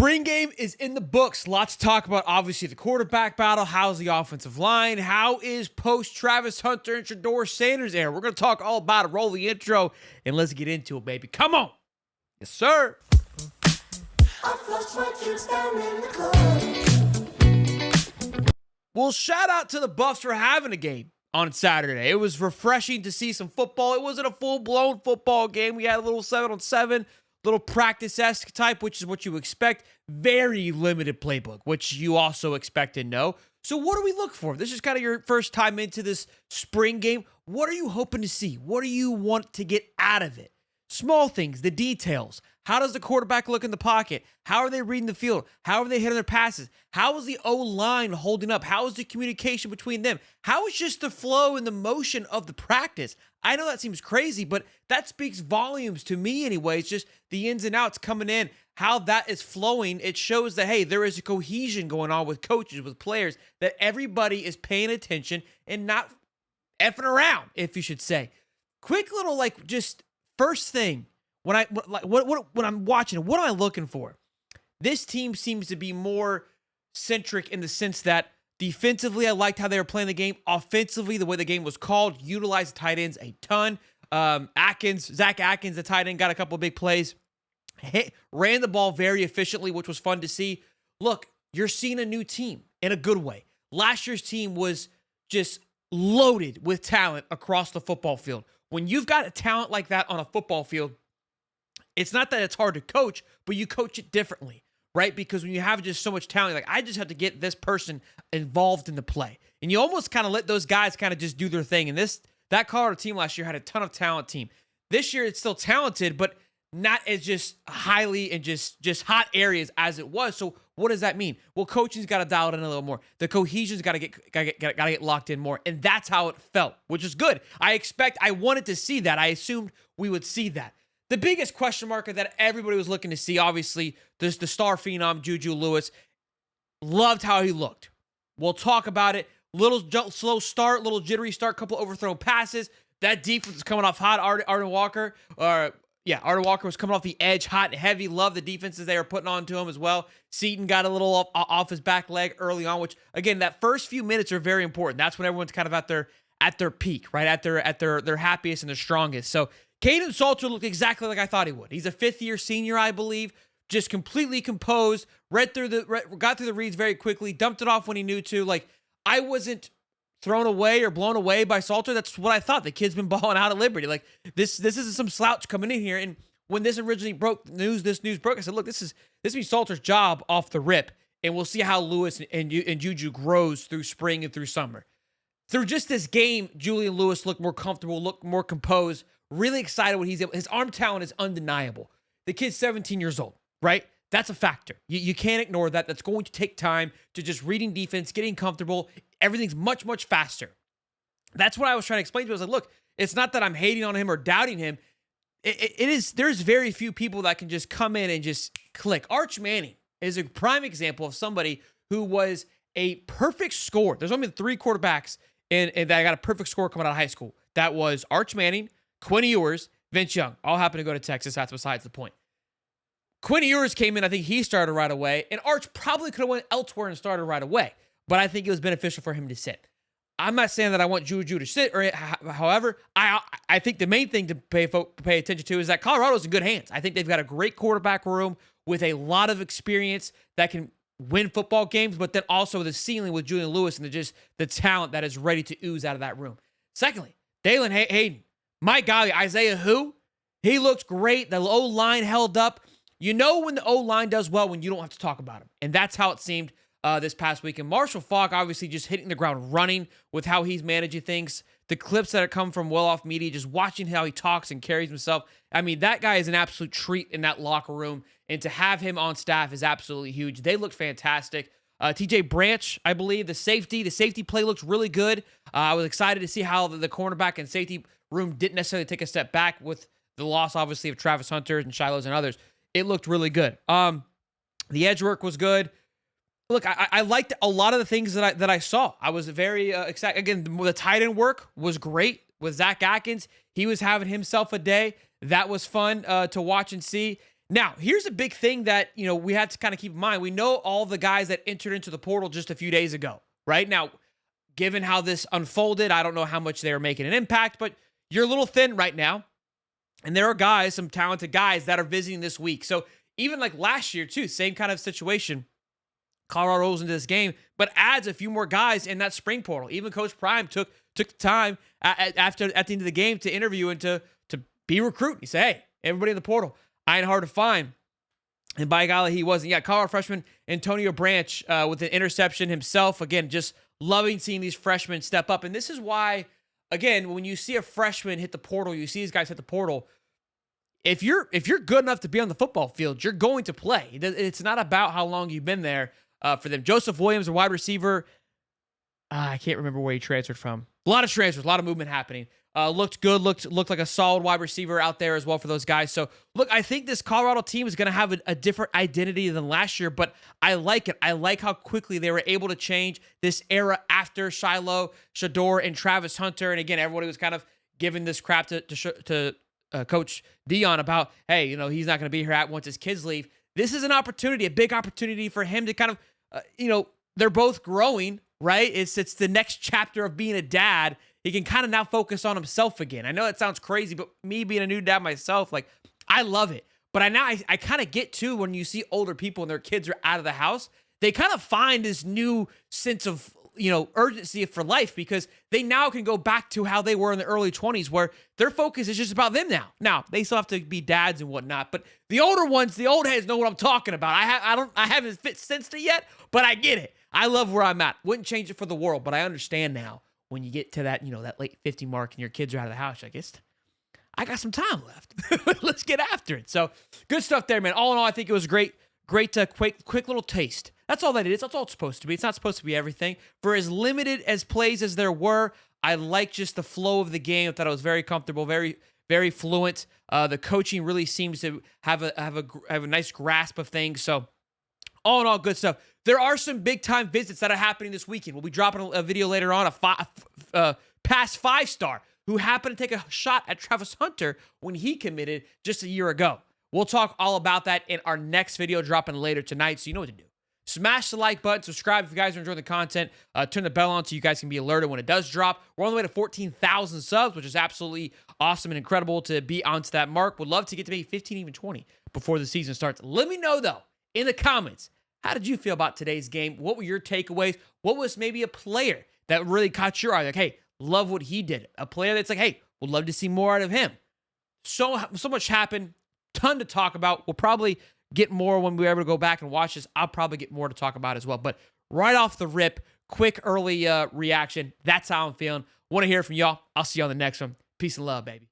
Spring game is in the books. Lots to talk about. Obviously, the quarterback battle. How's the offensive line? How is post-Travis Hunter and Shedeur Sanders era? We're going to talk all about it. Roll the intro, and let's get into it, baby. Come on. Yes, sir. Well, shout out to the Buffs for having a game on Saturday. It was refreshing to see some football. It wasn't a full-blown football game. We had a little 7-on-7. Little practice-esque type, which is what you expect. Very limited playbook, which you also expect to know. So what do we look for? This is kind of your first time into this spring game. What are you hoping to see? What do you want to get out of it? Small things, the details. How does the quarterback look in the pocket? How are they reading the field? How are they hitting their passes? How is the O-line holding up? How is the communication between them? How is just the flow and the motion of the practice? I know that seems crazy, but that speaks volumes to me anyway. It's just the ins and outs coming in, how that is flowing. It shows that, hey, there is a cohesion going on with coaches, with players, that everybody is paying attention and not effing around, if you should say. Quick little, just first thing, when I'm watching it, what am I looking for? This team seems to be more centric in the sense that defensively, I liked how they were playing the game. Offensively, the way the game was called, utilized the tight ends a ton. Zach Atkins, the tight end, got a couple of big plays. Ran the ball very efficiently, which was fun to see. Look, you're seeing a new team in a good way. Last year's team was just loaded with talent across the football field. When you've got a talent like that on a football field, it's not that it's hard to coach, but you coach it differently, right? Because when you have just so much talent, I just have to get this person involved in the play. And you almost kind of let those guys kind of just do their thing. And that Colorado team last year had a ton of talent team. This year, it's still talented, but not as just highly and just hot areas as it was. So what does that mean? Well, coaching's got to dial it in a little more. The cohesion's got to get locked in more. And that's how it felt, which is good. I wanted to see that. I assumed we would see that. The biggest question marker that everybody was looking to see, obviously, there's the star phenom, JUJU Lewis. Loved how he looked. We'll talk about it. Little slow start, little jittery start, couple overthrown passes. That defense was coming off hot. Arden Walker was coming off the edge, hot and heavy. Love the defenses they were putting on to him as well. Seaton got a little off his back leg early on, which, again, that first few minutes are very important. That's when everyone's kind of at their peak, right? At their happiest and their strongest. So Kaidon Salter looked exactly like I thought he would. He's a fifth-year senior, I believe, just completely composed, got through the reads very quickly, dumped it off when he knew to. I wasn't thrown away or blown away by Salter. That's what I thought. The kid's been balling out at Liberty. This isn't some slouch coming in here. And when this originally broke, this news broke, I said, look, this will be Salter's job off the rip, and we'll see how Lewis and JUJU grows through spring and through summer. Through just this game, Julian Lewis looked more comfortable, looked more composed. Really excited what his arm talent is undeniable. The kid's 17 years old, right? That's a factor. You can't ignore that. That's going to take time to just reading defense, getting comfortable. Everything's much, much faster. That's what I was trying to explain to him. I was like, look, it's not that I'm hating on him or doubting him. There's very few people that can just come in and just click. Arch Manning is a prime example of somebody who was a perfect scorer. There's only 3 quarterbacks and that got a perfect score coming out of high school. That was Arch Manning, Quinn Ewers, Vince Young. All happened to go to Texas. That's besides the point. Quinn Ewers came in. I think he started right away. And Arch probably could have went elsewhere and started right away. But I think it was beneficial for him to sit. I'm not saying that I want JUJU to sit. However, I think the main thing to pay attention to is that Colorado's in good hands. I think they've got a great quarterback room with a lot of experience that can win football games, but then also the ceiling with Julian Lewis and the talent that is ready to ooze out of that room. Secondly, Dalen Hayden. My golly, Isaiah who? He looks great. The O-line held up. You know when the O-line does well when you don't have to talk about him. And that's how it seemed this past week. And Marshall Faulk obviously just hitting the ground running with how he's managing things. The clips that come from Well Off Media, just watching how he talks and carries himself. I mean, that guy is an absolute treat in that locker room. And to have him on staff is absolutely huge. They look fantastic. TJ Branch, I believe, the safety play looks really good. I was excited to see how the cornerback and safety room didn't necessarily take a step back with the loss, obviously, of Travis Hunter and Shiloh's and others. It looked really good. The edge work was good. Look, I liked a lot of the things that I saw. I was very excited. Again, the tight end work was great with Zach Atkins. He was having himself a day. That was fun to watch and see. Now, here's a big thing that, we have to kind of keep in mind. We know all the guys that entered into the portal just a few days ago, right? Now, given how this unfolded, I don't know how much they were making an impact, but you're a little thin right now. And there are guys, some talented guys that are visiting this week. So even like last year too, same kind of situation. Colorado rolls into this game, but adds a few more guys in that spring portal. Even Coach Prime took the time at the end of the game to interview and to be recruiting. He said, hey, everybody in the portal, I ain't hard to find. And by golly, he wasn't. Yeah, Colorado freshman Antonio Branch with an interception himself. Again, just loving seeing these freshmen step up. And this is why, again, when you see a freshman hit the portal, you see these guys hit the portal. If you're good enough to be on the football field, you're going to play. It's not about how long you've been there. For them, Joseph Williams, a wide receiver. I can't remember where he transferred from. A lot of transfers, a lot of movement happening. Looked good, looked like a solid wide receiver out there as well for those guys. So, look, I think this Colorado team is going to have a different identity than last year, but I like it. I like how quickly they were able to change this era after Shiloh, Shador, and Travis Hunter. And again, everybody was kind of giving this crap to Coach Dion about, hey, he's not going to be here once his kids leave. This is an opportunity, a big opportunity for him to kind of, they're both growing, right? It's the next chapter of being a dad. He can kind of now focus on himself again. I know it sounds crazy, but me being a new dad myself, like, I love it. But I kind of get too, when you see older people and their kids are out of the house, they kind of find this new sense of, urgency for life, because they now can go back to how they were in the early 20s, where their focus is just about them now. Now, they still have to be dads and whatnot, but the older ones, the old heads know what I'm talking about. I haven't sensed it yet, but I get it. I love where I'm at. Wouldn't change it for the world, but I understand now when you get to that, that late 50 mark and your kids are out of the house, I got some time left. Let's get after it. So good stuff there, man. All in all, I think it was great quick little taste. That's all that it is. That's all it's supposed to be. It's not supposed to be everything. For as limited as plays as there were, I like just the flow of the game. I thought it was very comfortable, very, very fluent. The coaching really seems to have a nice grasp of things. So all in all, good stuff. There are some big time visits that are happening this weekend. We'll be dropping a video later on, a past 5-star who happened to take a shot at Travis Hunter when he committed just a year ago. We'll talk all about that in our next video dropping later tonight, so you know what to do. Smash the like button, subscribe if you guys are enjoying the content, turn the bell on so you guys can be alerted when it does drop. We're on the way to 14,000 subs, which is absolutely awesome and incredible to be onto that mark. Would love to get to maybe 15, even 20 before the season starts. Let me know, though, in the comments, how did you feel about today's game? What were your takeaways? What was maybe a player that really caught your eye? Like, hey, love what he did. A player that's like, hey, would love to see more out of him. So much happened. Ton to talk about. We'll probably get more when we're able to go back and watch this. I'll probably get more to talk about as well. But right off the rip, quick early reaction. That's how I'm feeling. Want to hear from y'all. I'll see you on the next one. Peace and love, baby.